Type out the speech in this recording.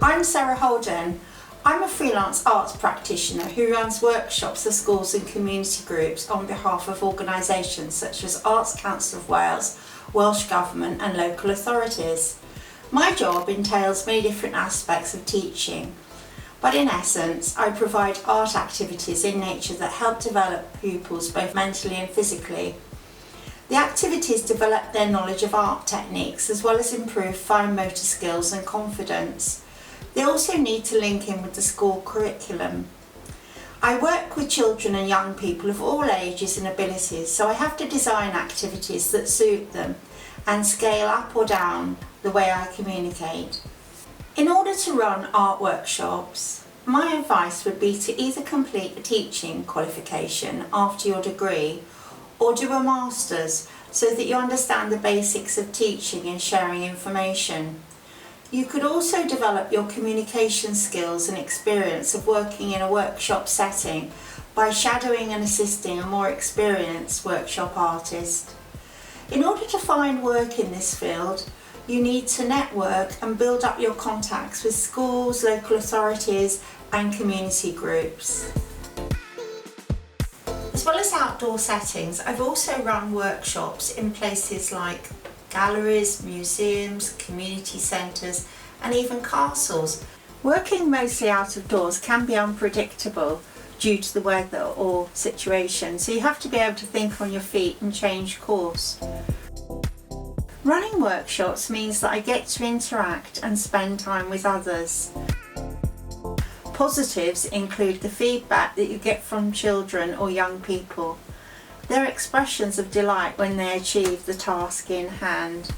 I'm Sara Holden. I'm a freelance arts practitioner who runs workshops for schools and community groups on behalf of organisations such as Arts Council of Wales, Welsh Government and local authorities. My job entails many different aspects of teaching, but in essence I provide art activities in nature that help develop pupils both mentally and physically. The activities develop their knowledge of art techniques as well as improve fine motor skills and confidence. They also need to link in with the school curriculum. I work with children and young people of all ages and abilities, so I have to design activities that suit them and scale up or down the way I communicate. In order to run art workshops, my advice would be to either complete a teaching qualification after your degree or do a master's so that you understand the basics of teaching and sharing information. You could also develop your communication skills and experience of working in a workshop setting by shadowing and assisting a more experienced workshop artist. In order to find work in this field, you need to network and build up your contacts with schools, local authorities and community groups. As well as outdoor settings, I've also run workshops in places like galleries, museums, community centres and even castles. Working mostly out of doors can be unpredictable due to the weather or situation, so you have to be able to think on your feet and change course. Running workshops means that I get to interact and spend time with others. Positives include the feedback that you get from children or young people. Their expressions of delight when they achieve the task in hand.